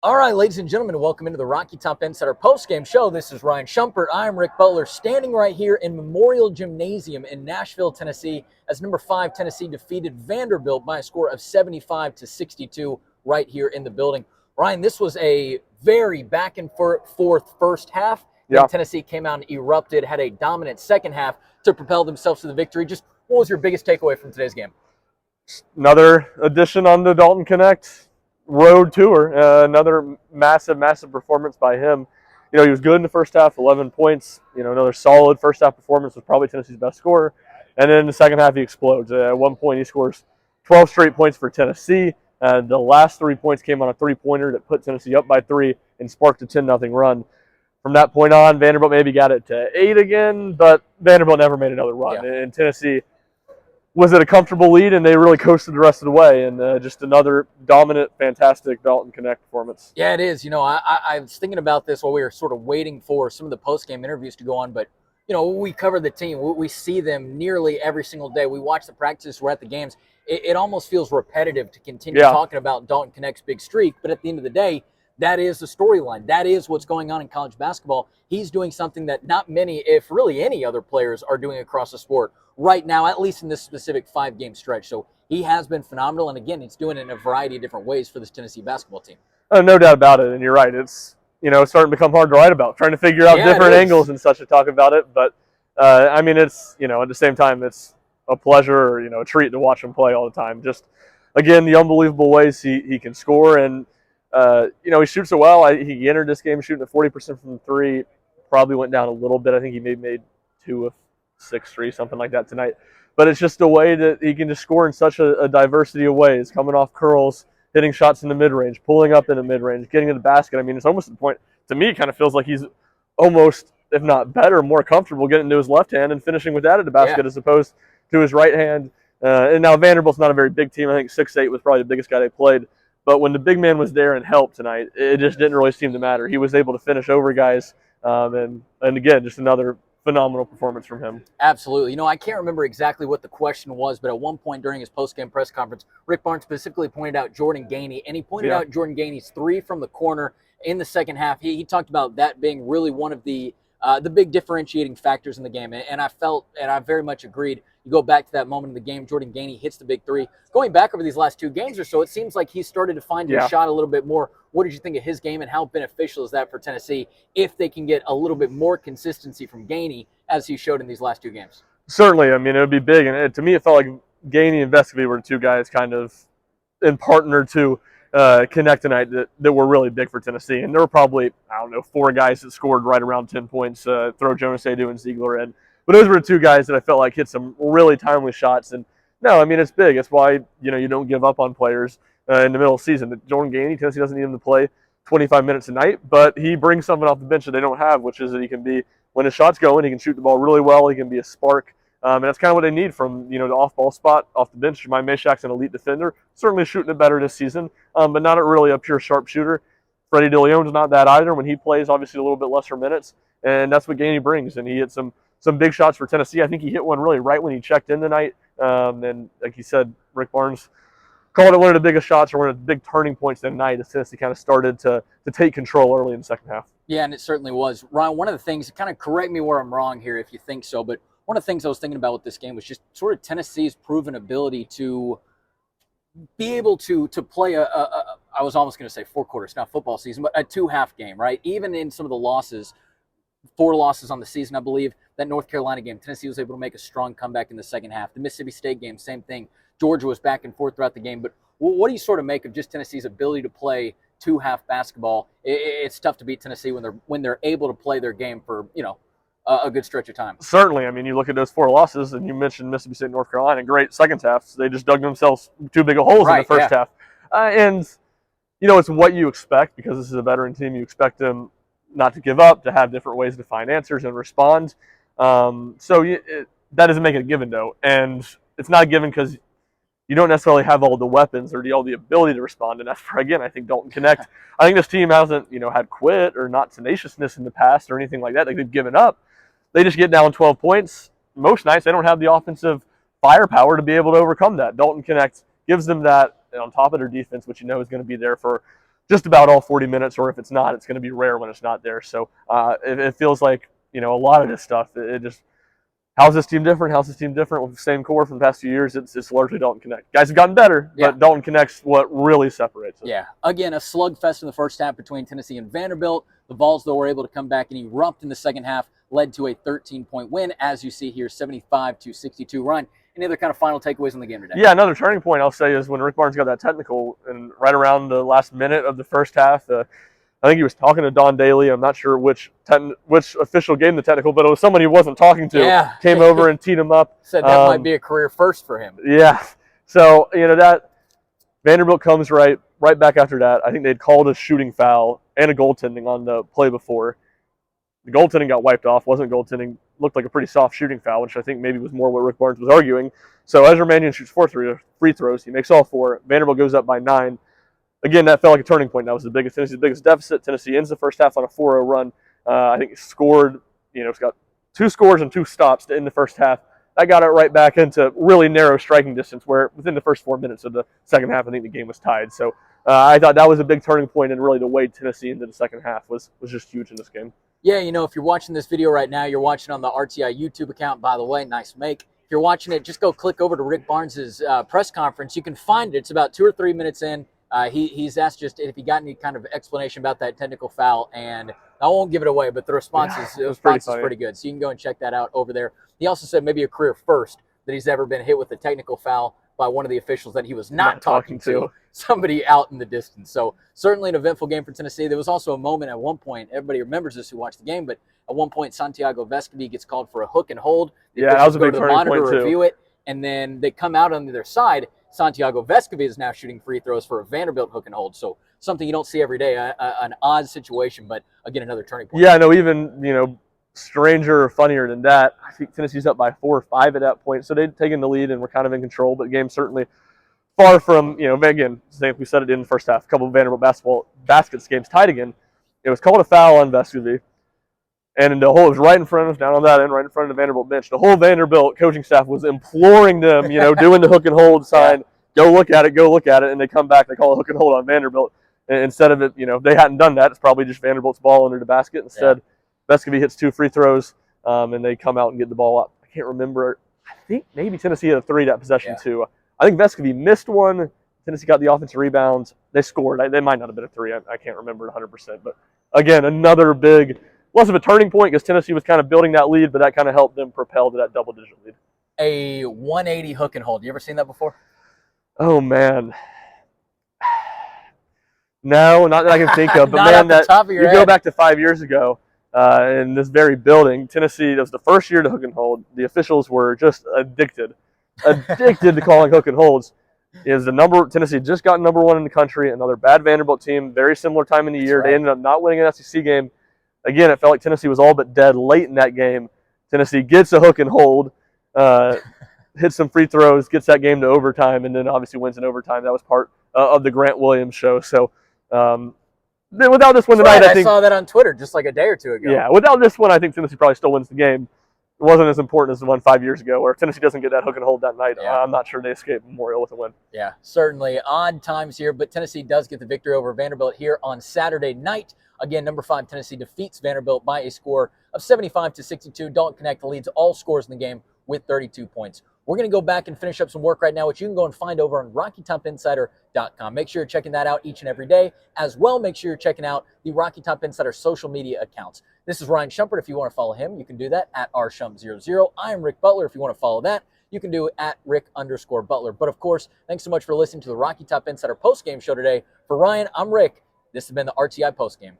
All right, ladies and gentlemen, welcome into the Rocky Top Insider post-game show. This is Ryan Shumpert. I'm Rick Butler, standing right here in Memorial Gymnasium in Nashville, Tennessee, as number 5 Tennessee defeated Vanderbilt by a score of 75-62 right here in the building. Ryan, this was a very back-and-forth first half. Then Tennessee came out and erupted, had a dominant second half to propel themselves to the victory. Just what was your biggest takeaway from today's game? Another addition on the Dalton Knecht road tour. Another massive performance by him. You know, he was good in the first half, 11 points. You know, another solid first half performance, was probably Tennessee's best scorer. And then in the second half, he explodes. At one point, he scores 12 straight points for Tennessee. The last 3 points came on a three-pointer that put Tennessee up by 3 and sparked a 10-0 run. From that point on, Vanderbilt maybe got it to 8 again, but Vanderbilt never made another run. Yeah. And Tennessee was at a comfortable lead, and they really coasted the rest of the way. And just another dominant, fantastic Dalton Knecht performance. Yeah, it is. You know, I was thinking about this while we were sort of waiting for some of the post-game interviews to go on. But, you know, we cover the team. We see them nearly every single day. We watch the practices. We're at the games. It almost feels repetitive to continue talking about Dalton Knecht's big streak. But at the end of the day, that is the storyline. That is what's going on in college basketball. He's doing something that not many, if really any other players, are doing across the sport right now, at least in this specific 5-game stretch. So he has been phenomenal. And again, he's doing it in a variety of different ways for this Tennessee basketball team. No doubt about it. And you're right. It's, you know, starting to become hard to write about, trying to figure out different angles and such to talk about it. But, I mean, it's, you know, at the same time, it's a pleasure or, you know, a treat to watch him play all the time. Just, again, the unbelievable ways he can score. And, you know, he shoots so well. He entered this game shooting at 40% from 3. Probably went down a little bit. I think he made 2 of 6 threes, something like that tonight. But it's just a way that he can just score in such a diversity of ways, coming off curls, hitting shots in the mid-range, pulling up in the mid-range, getting to the basket. I mean, it's almost to the point, to me, it kind of feels like he's almost, if not better, more comfortable getting to his left hand and finishing with that at the basket as opposed to his right hand. And now Vanderbilt's not a very big team. I think 6'8" was probably the biggest guy they played. But when the big man was there and helped tonight, it just didn't really seem to matter. He was able to finish over guys. And again, just another phenomenal performance from him. Absolutely. You know, I can't remember exactly what the question was, but at one point during his post-game press conference, Rick Barnes specifically pointed out Jordan Gainey, and he pointed out Jordan Gainey's 3 from the corner in the second half. He talked about that being really one of the big differentiating factors in the game, and I felt, and I very much agreed. You go back to that moment in the game, Jordan Gainey hits the big 3. Going back over these last 2 games or so, it seems like he started to find his shot a little bit more. What did you think of his game, and how beneficial is that for Tennessee if they can get a little bit more consistency from Gainey as he showed in these last 2 games? Certainly. I mean, it would be big. And to me, it felt like Gainey and Vescovy were the 2 guys kind of in partner to Knecht tonight that were really big for Tennessee. And there were probably, I don't know, 4 guys that scored right around 10 points, throw Jonas Adu and Ziegler in. But those were the 2 guys that I felt like hit some really timely shots. And no, I mean, it's big. It's why, you know, you don't give up on players in the middle of the season. Jordan Gainey, Tennessee doesn't need him to play 25 minutes a night, but he brings something off the bench that they don't have, which is that he can be, when his shot's going, he can shoot the ball really well. He can be a spark. And that's kind of what they need from, you know, the off-ball spot off the bench. Jermaine Mashak's an elite defender, certainly shooting it better this season, but not really a pure sharpshooter. Freddie DeLeon's not that either. When he plays, obviously a little bit lesser minutes, and that's what Gainey brings. And he hit some big shots for Tennessee. I think he hit one really right when he checked in tonight. And like you said, Rick Barnes called it one of the biggest shots or one of the big turning points of the night as Tennessee kind of started to take control early in the second half. Yeah, and it certainly was. Ryan, one of the things, kind of correct me where I'm wrong here if you think so, but one of the things I was thinking about with this game was just sort of Tennessee's proven ability to be able to play I was almost going to say 4 quarters, not football season, but a 2-half game, right? Even in some of the losses, 4 losses on the season, I believe. That North Carolina game, Tennessee was able to make a strong comeback in the second half. The Mississippi State game, same thing. Georgia was back and forth throughout the game. But what do you sort of make of just Tennessee's ability to play 2-half basketball? It's tough to beat Tennessee when they're able to play their game for, you know, a good stretch of time. Certainly. I mean, you look at those 4 losses, and you mentioned Mississippi State, North Carolina, great second halves. They just dug themselves too big of holes in the first half. And, you know, it's what you expect because this is a veteran team. You expect them not to give up, to have different ways to find answers and respond. That doesn't make it a given, though. And it's not a given because you don't necessarily have all the weapons or all the ability to respond. And that's where, again, I think Dalton Knecht. I think this team hasn't, you know, had quit or not tenaciousness in the past or anything like that. Like they've given up. They just get down 12 points. Most nights they don't have the offensive firepower to be able to overcome that. Dalton Knecht gives them that, and on top of their defense, which you know is going to be there for just about all 40 minutes, or if it's not, it's going to be rare when it's not there. So it feels like, a lot of this stuff, it just, how's this team different? How's this team different with the same core from the past few years? It's largely Dalton Knecht. Guys have gotten better, but Dalton Knecht's what really separates us. Yeah. Again, a slugfest in the first half between Tennessee and Vanderbilt. The Vols, though, were able to come back and erupt in the second half, led to a 13-point win, as you see here, 75-62. Ryan, any other kind of final takeaways on the game today? Yeah, another turning point I'll say is when Rick Barnes got that technical, and right around the last minute of the first half, I think he was talking to Don Daly. I'm not sure which official gave him the technical, but it was someone he wasn't talking to. Yeah. Came over and teed him up. Said that might be a career first for him. Yeah. So, that Vanderbilt comes right back after that. I think they'd called a shooting foul and a goaltending on the play before. The goaltending got wiped off. Wasn't goaltending. Looked like a pretty soft shooting foul, which I think maybe was more what Rick Barnes was arguing. So Ezra Mannion shoots 4 free throws. He makes all 4. Vanderbilt goes up by 9. Again, that felt like a turning point. That was Tennessee's biggest deficit. Tennessee ends the first half on a 4-0 run. I think it scored, it's got 2 scores and 2 stops to end the first half. That got it right back into really narrow striking distance where within the first 4 minutes of the second half, I think the game was tied. So I thought that was a big turning point, and really the way Tennessee into the second half was just huge in this game. Yeah, if you're watching this video right now, you're watching on the RTI YouTube account, by the way, nice make. If you're watching it, just go click over to Rick Barnes' press conference. You can find it. It's about 2 or 3 minutes in. He's asked just if he got any kind of explanation about that technical foul, and I won't give it away, but the response is pretty good. So you can go and check that out over there. He also said maybe a career first that he's ever been hit with a technical foul by one of the officials that he was not talking to, somebody out in the distance. So certainly an eventful game for Tennessee. There was also a moment at one point, everybody remembers this who watched the game, but at one point Santiago Vescovi gets called for a hook and hold. Yeah, that was a big turning point too. Review it, and then they come out on the other side. Santiago Vescovi is now shooting free throws for a Vanderbilt hook and hold. So something you don't see every day, an odd situation, but again, another turning point. Yeah, no, even, stranger or funnier than that, I think Tennessee's up by 4 or 5 at that point. So they'd taken the lead and were kind of in control, but the game certainly far from, again, we said it in the first half, a couple of Vanderbilt baskets games tied again. It was called a foul on Vescovi. And the whole, it was right in front of us, down on that end, right in front of the Vanderbilt bench. The whole Vanderbilt coaching staff was imploring them, doing the hook and hold sign, go look at it, and they come back, they call a hook and hold on Vanderbilt. And instead of it, if they hadn't done that, it's probably just Vanderbilt's ball under the basket. Instead, Vescovi hits 2 free throws, and they come out and get the ball up. I can't remember. I think maybe Tennessee had a 3 that possession too. I think Vescovi missed one. Tennessee got the offensive rebounds. They scored. They might not have been a 3. I can't remember it 100%. But again, another big, less of a turning point because Tennessee was kind of building that lead, but that kind of helped them propel to that double-digit lead. A 180 hook and hold. You ever seen that before? Oh, man. No, not that I can think of. But man, you go back to 5 years ago in this very building, Tennessee, it was the first year to hook and hold. The officials were just addicted to calling hook and holds. Tennessee just got number 1 in the country, another bad Vanderbilt team, very similar time in the year. Right. They ended up not winning an SEC game. Again, it felt like Tennessee was all but dead late in that game. Tennessee gets a hook and hold, hits some free throws, gets that game to overtime, and then obviously wins in overtime. That was part of the Grant Williams show. So without this one tonight, I think I saw that on Twitter just like a day or 2 ago. Yeah, without this one, I think Tennessee probably still wins the game. It wasn't as important as the one 5 years ago, where if Tennessee doesn't get that hook and hold that night, I'm not sure they escape Memorial with a win. Yeah, certainly odd times here, but Tennessee does get the victory over Vanderbilt here on Saturday night. Again, number 5 Tennessee defeats Vanderbilt by a score of 75-62. Dalton Knecht leads all scores in the game with 32 points. We're going to go back and finish up some work right now, which you can go and find over on RockyTopInsider.com. Make sure you're checking that out each and every day. As well, make sure you're checking out the Rocky Top Insider social media accounts. This is Ryan Shumpert. If you want to follow him, you can do that at rshump00. I am Rick Butler. If you want to follow that, you can do it at Rick_Butler. But of course, thanks so much for listening to the Rocky Top Insider postgame show today. For Ryan, I'm Rick. This has been the RTI postgame.